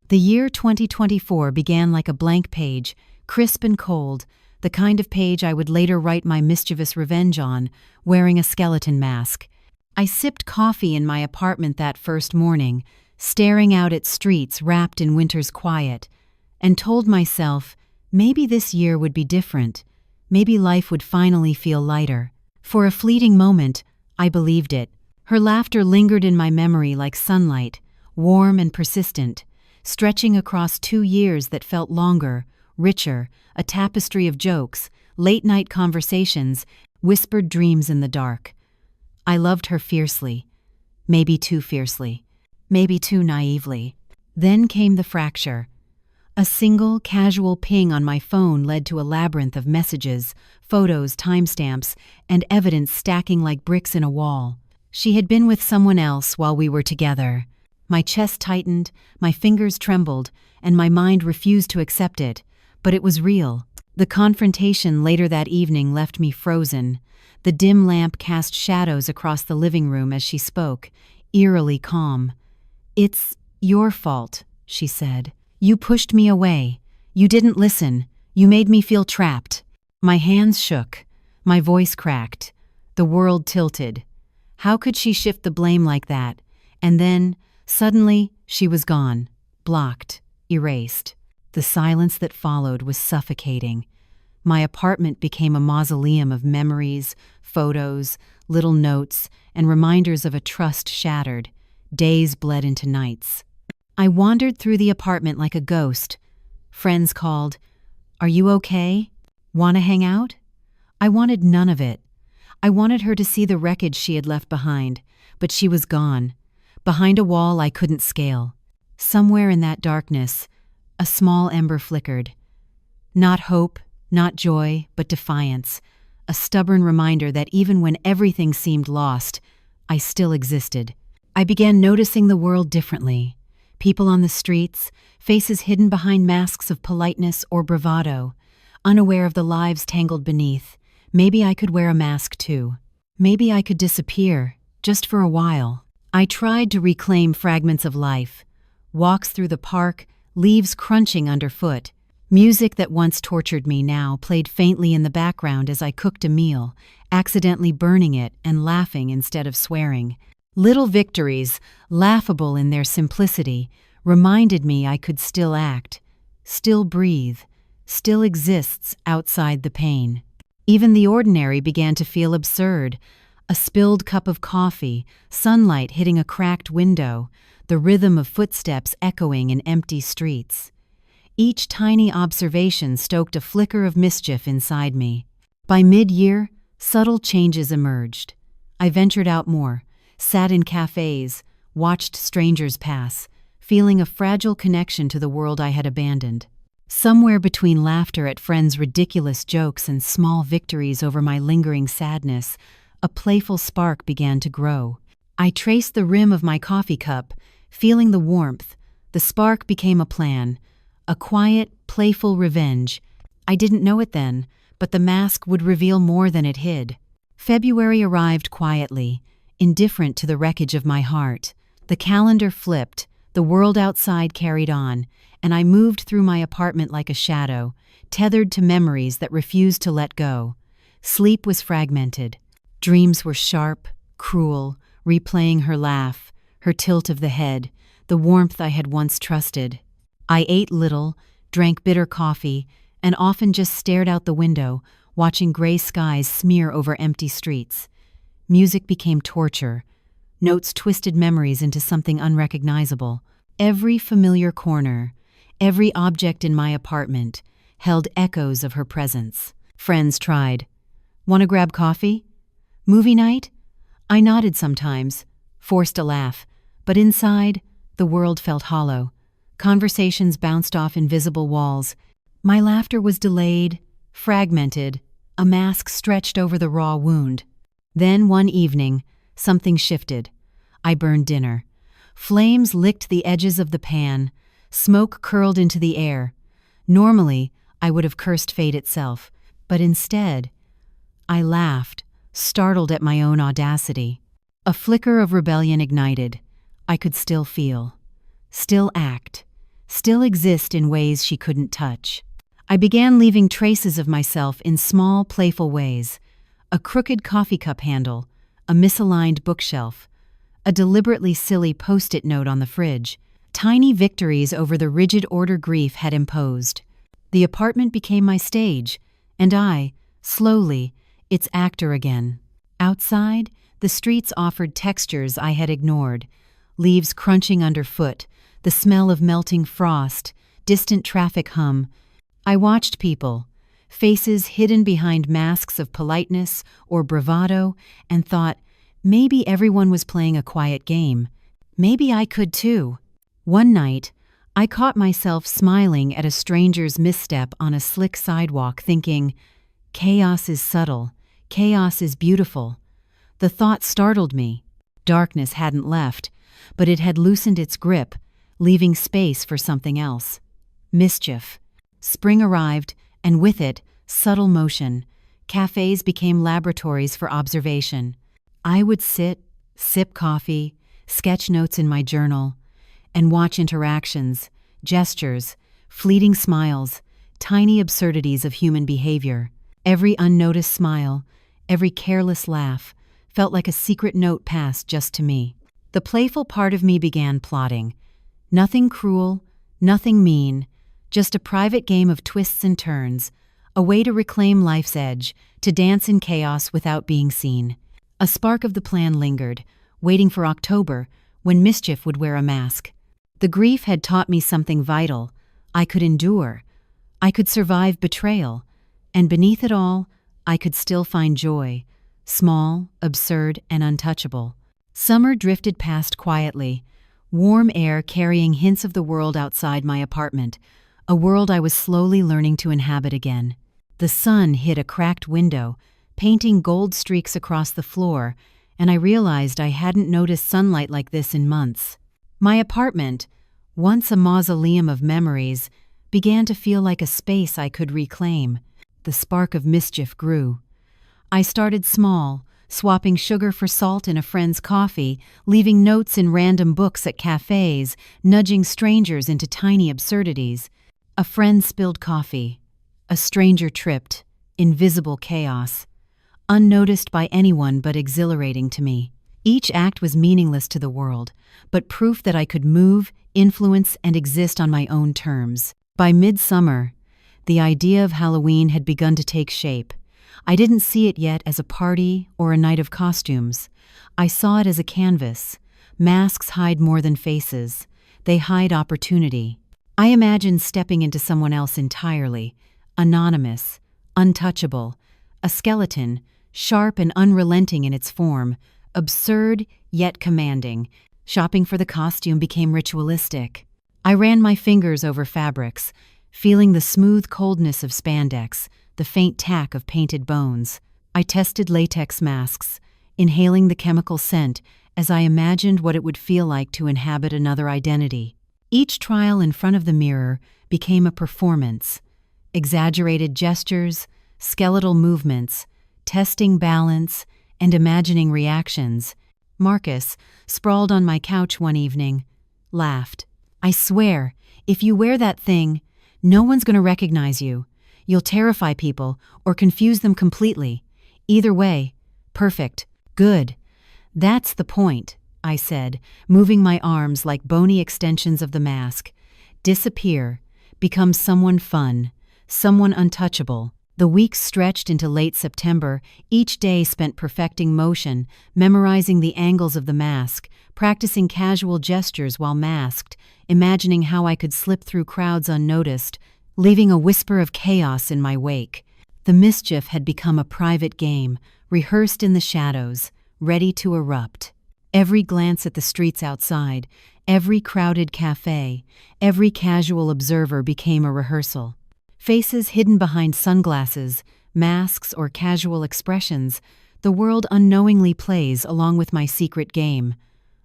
The year 2024 began like a blank page, crisp and cold, the kind of page I would later write my mischievous revenge on, wearing a skeleton mask. I sipped coffee in my apartment that first morning, staring out at streets wrapped in winter's quiet, and told myself, maybe this year would be different. Maybe life would finally feel lighter. For a fleeting moment, I believed it. Her laughter lingered in my memory like sunlight, warm and persistent, stretching across 2 years that felt longer, richer, a tapestry of jokes, late-night conversations, whispered dreams in the dark. I loved her fiercely, maybe too fiercely, maybe too naively. Then came the fracture. A single, casual ping on my phone led to a labyrinth of messages, photos, timestamps, and evidence stacking like bricks in a wall. She had been with someone else while we were together. My chest tightened, my fingers trembled, and my mind refused to accept it. But it was real. The confrontation later that evening left me frozen. The dim lamp cast shadows across the living room as she spoke, eerily calm. "It's your fault," she said. "You pushed me away. You didn't listen. You made me feel trapped." My hands shook. My voice cracked. The world tilted. How could she shift the blame like that? And then, suddenly, she was gone. Blocked. Erased. The silence that followed was suffocating. My apartment became a mausoleum of memories, photos, little notes, and reminders of a trust shattered. Days bled into nights. I wandered through the apartment like a ghost. Friends called, "Are you okay? Want to hang out?" I wanted none of it. I wanted her to see the wreckage she had left behind, but she was gone, behind a wall I couldn't scale. Somewhere in that darkness, a small ember flickered. Not hope, not joy, but defiance, a stubborn reminder that even when everything seemed lost, I still existed. I began noticing the world differently. People on the streets, faces hidden behind masks of politeness or bravado, unaware of the lives tangled beneath. Maybe I could wear a mask too. Maybe I could disappear, just for a while. I tried to reclaim fragments of life. Walks through the park, leaves crunching underfoot. Music that once tortured me now played faintly in the background as I cooked a meal, accidentally burning it and laughing instead of swearing. Little victories, laughable in their simplicity, reminded me I could still act, still breathe, still exists outside the pain. Even the ordinary began to feel absurd. A spilled cup of coffee, sunlight hitting a cracked window, the rhythm of footsteps echoing in empty streets. Each tiny observation stoked a flicker of mischief inside me. By mid-year, subtle changes emerged. I ventured out more, sat in cafes, watched strangers pass, feeling a fragile connection to the world I had abandoned. Somewhere between laughter at friends' ridiculous jokes and small victories over my lingering sadness, a playful spark began to grow. I traced the rim of my coffee cup, feeling the warmth. The spark became a plan, a quiet, playful revenge. I didn't know it then, but the mask would reveal more than it hid. February arrived quietly, indifferent to the wreckage of my heart. The calendar flipped, the world outside carried on, and I moved through my apartment like a shadow, tethered to memories that refused to let go. Sleep was fragmented. Dreams were sharp, cruel, replaying her laugh, her tilt of the head, the warmth I had once trusted. I ate little, drank bitter coffee, and often just stared out the window, watching gray skies smear over empty streets. Music became torture. Notes twisted memories into something unrecognizable. Every familiar corner, every object in my apartment, held echoes of her presence. Friends tried. "Want to grab coffee? Movie night?" I nodded sometimes, forced a laugh, but inside, the world felt hollow. Conversations bounced off invisible walls. My laughter was delayed, fragmented, a mask stretched over the raw wound. Then one evening, something shifted. I burned dinner. Flames licked the edges of the pan. Smoke curled into the air. Normally, I would have cursed fate itself, but instead, I laughed, startled at my own audacity. A flicker of rebellion ignited. I could still feel, still act, still exist in ways she couldn't touch. I began leaving traces of myself in small, playful ways: a crooked coffee cup handle, a misaligned bookshelf, a deliberately silly post-it note on the fridge. Tiny victories over the rigid order grief had imposed. The apartment became my stage, and I, slowly, its actor again. Outside, the streets offered textures I had ignored: leaves crunching underfoot, the smell of melting frost, distant traffic hum. I watched people, faces hidden behind masks of politeness or bravado, and thought, maybe everyone was playing a quiet game. Maybe I could too. One night, I caught myself smiling at a stranger's misstep on a slick sidewalk, thinking, chaos is subtle, chaos is beautiful. The thought startled me. Darkness hadn't left, but it had loosened its grip, leaving space for something else. Mischief. Spring arrived, and with it, subtle motion. Cafes became laboratories for observation. I would sit, sip coffee, sketch notes in my journal, and watch interactions, gestures, fleeting smiles, tiny absurdities of human behavior. Every unnoticed smile, every careless laugh, felt like a secret note passed just to me. The playful part of me began plotting. Nothing cruel, nothing mean, just a private game of twists and turns, a way to reclaim life's edge, to dance in chaos without being seen. A spark of the plan lingered, waiting for October, when mischief would wear a mask. The grief had taught me something vital. I could endure. I could survive betrayal. And beneath it all, I could still find joy. Small, absurd, and untouchable. Summer drifted past quietly, warm air carrying hints of the world outside my apartment, a world I was slowly learning to inhabit again. The sun hit a cracked window, painting gold streaks across the floor, and I realized I hadn't noticed sunlight like this in months. My apartment, once a mausoleum of memories, began to feel like a space I could reclaim. The spark of mischief grew. I started small, swapping sugar for salt in a friend's coffee, leaving notes in random books at cafes, nudging strangers into tiny absurdities. A friend spilled coffee. A stranger tripped. Invisible chaos. Unnoticed by anyone but exhilarating to me. Each act was meaningless to the world, but proof that I could move, influence, and exist on my own terms. By midsummer, the idea of Halloween had begun to take shape. I didn't see it yet as a party or a night of costumes. I saw it as a canvas. Masks hide more than faces. They hide opportunity. I imagined stepping into someone else entirely, anonymous, untouchable, a skeleton, sharp and unrelenting in its form, absurd yet commanding. Shopping for the costume became ritualistic. I ran my fingers over fabrics, feeling the smooth coldness of spandex, the faint tack of painted bones. I tested latex masks, inhaling the chemical scent as I imagined what it would feel like to inhabit another identity. Each trial in front of the mirror became a performance. Exaggerated gestures, skeletal movements, testing balance, and imagining reactions. Marcus, sprawled on my couch one evening, laughed. "I swear, if you wear that thing, no one's going to recognize you. You'll terrify people or confuse them completely. Either way, perfect. Good. That's the point," I said, moving my arms like bony extensions of the mask. Disappear. Become someone fun. Someone untouchable. The weeks stretched into late September, each day spent perfecting motion, memorizing the angles of the mask, practicing casual gestures while masked, imagining how I could slip through crowds unnoticed, leaving a whisper of chaos in my wake. The mischief had become a private game, rehearsed in the shadows, ready to erupt. Every glance at the streets outside, every crowded cafe, every casual observer became a rehearsal. Faces hidden behind sunglasses, masks, or casual expressions, the world unknowingly plays along with my secret game.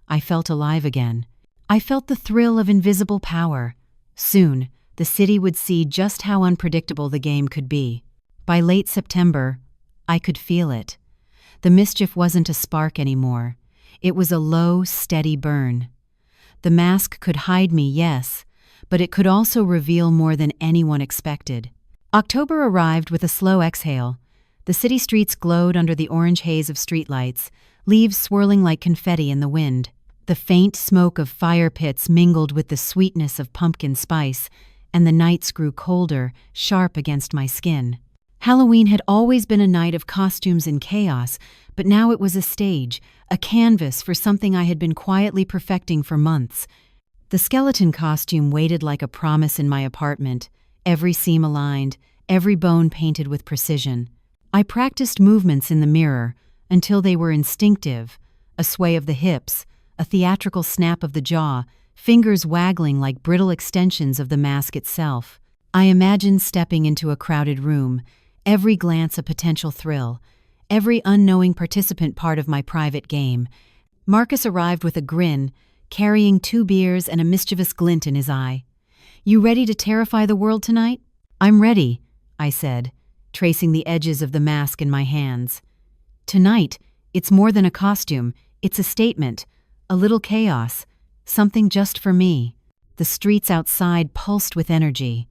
I felt alive again. I felt the thrill of invisible power. Soon, the city would see just how unpredictable the game could be. By late September, I could feel it. The mischief wasn't a spark anymore. It was a low, steady burn. The mask could hide me, yes, but it could also reveal more than anyone expected. October arrived with a slow exhale. The city streets glowed under the orange haze of streetlights, leaves swirling like confetti in the wind. The faint smoke of fire pits mingled with the sweetness of pumpkin spice, and the nights grew colder, sharp against my skin. Halloween had always been a night of costumes and chaos, but now it was a stage, a canvas for something I had been quietly perfecting for months. The skeleton costume waited like a promise in my apartment, every seam aligned, every bone painted with precision. I practiced movements in the mirror until they were instinctive, a sway of the hips, a theatrical snap of the jaw, fingers waggling like brittle extensions of the mask itself. I imagined stepping into a crowded room, every glance a potential thrill, every unknowing participant part of my private game. Marcus arrived with a grin, carrying 2 beers and a mischievous glint in his eye. "You ready to terrify the world tonight?" "I'm ready," I said, tracing the edges of the mask in my hands. "Tonight, it's more than a costume, it's a statement, a little chaos, something just for me." The streets outside pulsed with energy.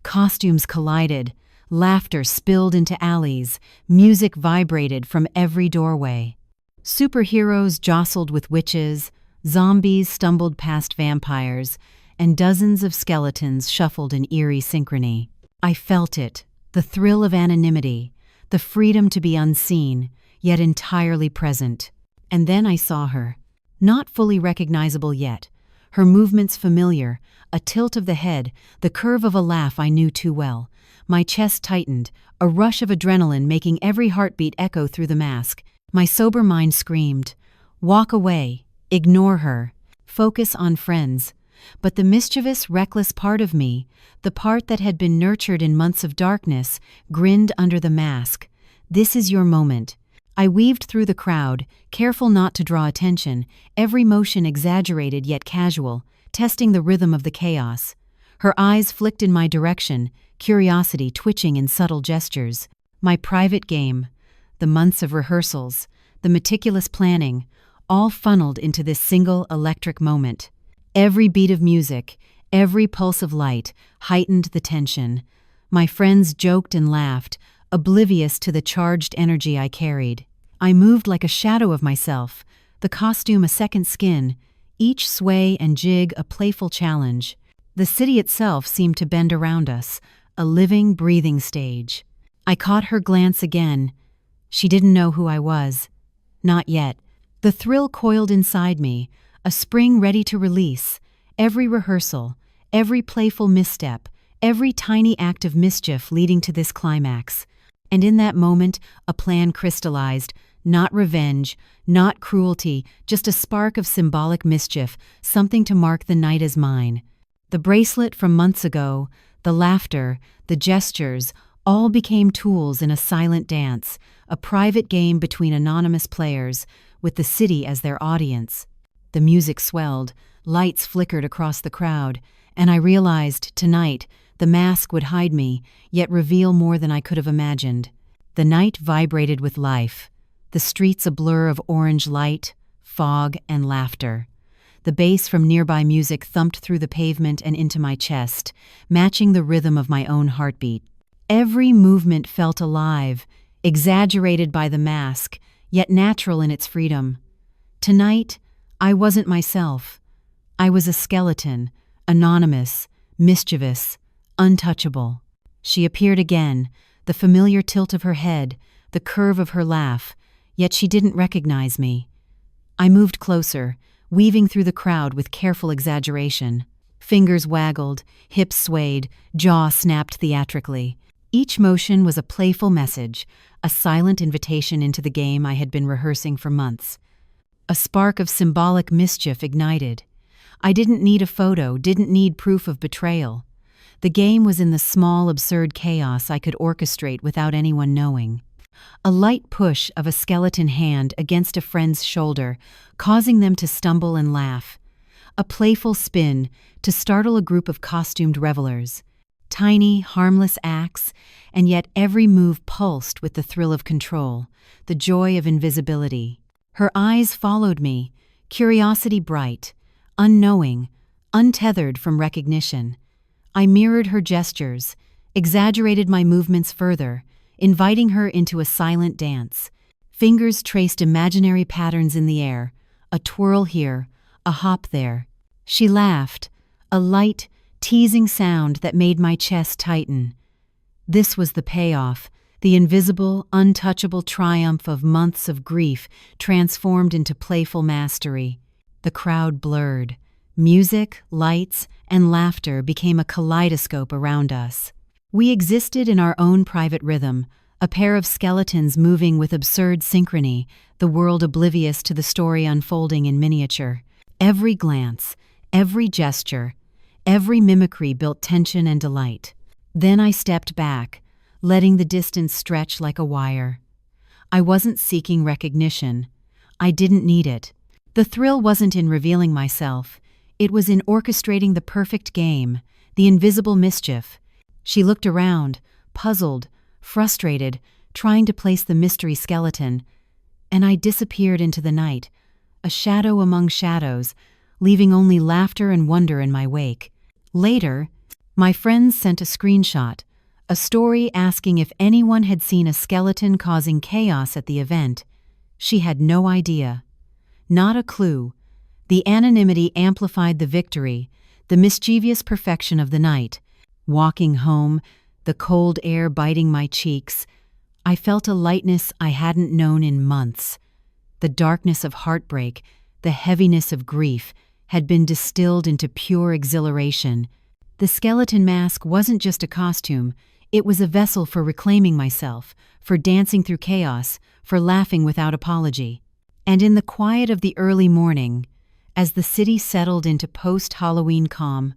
Costumes collided, laughter spilled into alleys, music vibrated from every doorway. Superheroes jostled with witches, zombies stumbled past vampires, and dozens of skeletons shuffled in eerie synchrony. I felt it, the thrill of anonymity, the freedom to be unseen, yet entirely present. And then I saw her. Not fully recognizable yet, her movements familiar, a tilt of the head, the curve of a laugh I knew too well. My chest tightened, a rush of adrenaline making every heartbeat echo through the mask. My sober mind screamed, "Walk away, ignore her, focus on friends." But the mischievous, reckless part of me, the part that had been nurtured in months of darkness, grinned under the mask. "This is your moment." I weaved through the crowd, careful not to draw attention, every motion exaggerated yet casual, testing the rhythm of the chaos. Her eyes flicked in my direction, curiosity twitching in subtle gestures. My private game, the months of rehearsals, the meticulous planning, all funneled into this single electric moment. Every beat of music, every pulse of light, heightened the tension. My friends joked and laughed, oblivious to the charged energy I carried. I moved like a shadow of myself, the costume a second skin, each sway and jig a playful challenge. The city itself seemed to bend around us, a living, breathing stage. I caught her glance again. She didn't know who I was. Not yet. The thrill coiled inside me, a spring ready to release. Every rehearsal, every playful misstep, every tiny act of mischief leading to this climax. And in that moment, a plan crystallized. Not revenge, not cruelty, just a spark of symbolic mischief, something to mark the night as mine. The bracelet from months ago, the laughter, the gestures, all became tools in a silent dance, a private game between anonymous players, with the city as their audience. The music swelled, lights flickered across the crowd, and I realized, tonight, the mask would hide me, yet reveal more than I could have imagined. The night vibrated with life, the streets a blur of orange light, fog, and laughter. The bass from nearby music thumped through the pavement and into my chest, matching the rhythm of my own heartbeat. Every movement felt alive, exaggerated by the mask, yet natural in its freedom. Tonight, I wasn't myself. I was a skeleton, anonymous, mischievous, untouchable. She appeared again, the familiar tilt of her head, the curve of her laugh, yet she didn't recognize me. I moved closer, weaving through the crowd with careful exaggeration. Fingers waggled, hips swayed, jaw snapped theatrically. Each motion was a playful message, a silent invitation into the game I had been rehearsing for months. A spark of symbolic mischief ignited. I didn't need a photo, didn't need proof of betrayal. The game was in the small, absurd chaos I could orchestrate without anyone knowing. A light push of a skeleton hand against a friend's shoulder, causing them to stumble and laugh. A playful spin to startle a group of costumed revelers. Tiny, harmless acts, and yet every move pulsed with the thrill of control, the joy of invisibility. Her eyes followed me, curiosity bright, unknowing, untethered from recognition. I mirrored her gestures, exaggerated my movements further, inviting her into a silent dance. Fingers traced imaginary patterns in the air, a twirl here, a hop there. She laughed, a light, teasing sound that made my chest tighten. This was the payoff, the invisible, untouchable triumph of months of grief transformed into playful mastery. The crowd blurred. Music, lights, and laughter became a kaleidoscope around us. We existed in our own private rhythm, a pair of skeletons moving with absurd synchrony, the world oblivious to the story unfolding in miniature. Every glance, every gesture, every mimicry built tension and delight. Then I stepped back, letting the distance stretch like a wire. I wasn't seeking recognition. I didn't need it. The thrill wasn't in revealing myself. It was in orchestrating the perfect game, the invisible mischief. She looked around, puzzled, frustrated, trying to place the mystery skeleton, and I disappeared into the night, a shadow among shadows, leaving only laughter and wonder in my wake. Later, my friends sent a screenshot, a story asking if anyone had seen a skeleton causing chaos at the event. She had no idea. Not a clue. The anonymity amplified the victory, the mischievous perfection of the night. Walking home, the cold air biting my cheeks, I felt a lightness I hadn't known in months. The darkness of heartbreak, the heaviness of grief, had been distilled into pure exhilaration. The skeleton mask wasn't just a costume, it was a vessel for reclaiming myself, for dancing through chaos, for laughing without apology. And in the quiet of the early morning, as the city settled into post-Halloween calm,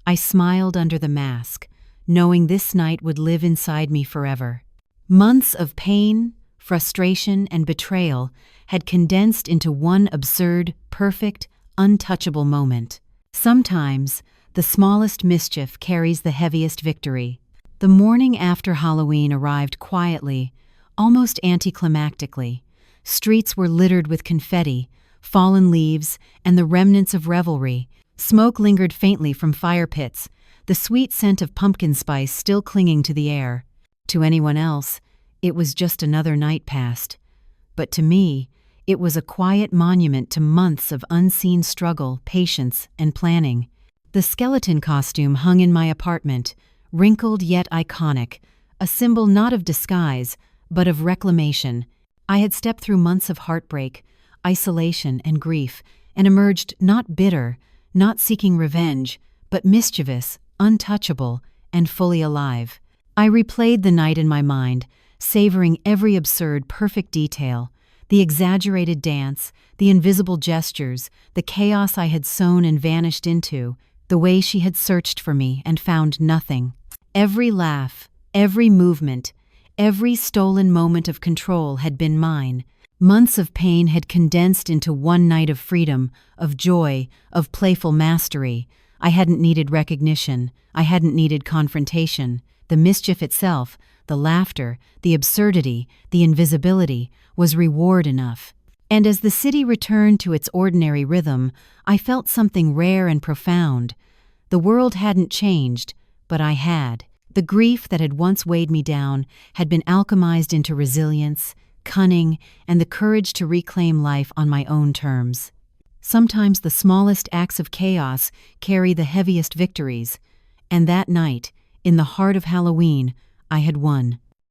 I smiled under the mask, knowing this night would live inside me forever. Months of pain, frustration, and betrayal had condensed into one absurd, perfect, untouchable moment. Sometimes, the smallest mischief carries the heaviest victory. The morning after Halloween arrived quietly, almost anticlimactically. Streets were littered with confetti, fallen leaves, and the remnants of revelry. Smoke lingered faintly from fire pits, the sweet scent of pumpkin spice still clinging to the air. To anyone else, it was just another night past. But to me, it was a quiet monument to months of unseen struggle, patience, and planning. The skeleton costume hung in my apartment, wrinkled yet iconic, a symbol not of disguise, but of reclamation. I had stepped through months of heartbreak, isolation, and grief, and emerged not bitter, not seeking revenge, but mischievous, untouchable, and fully alive. I replayed the night in my mind, savoring every absurd, perfect detail, the exaggerated dance, the invisible gestures, the chaos I had sown and vanished into, the way she had searched for me and found nothing. Every laugh, every movement, every stolen moment of control had been mine. Months of pain had condensed into one night of freedom, of joy, of playful mastery. I hadn't needed recognition. I hadn't needed confrontation. The mischief itself, the laughter, the absurdity, the invisibility, was reward enough. And as the city returned to its ordinary rhythm, I felt something rare and profound. The world hadn't changed, but I had. The grief that had once weighed me down had been alchemized into resilience, cunning, and the courage to reclaim life on my own terms. Sometimes the smallest acts of chaos carry the heaviest victories, and that night, in the heart of Halloween, I had won.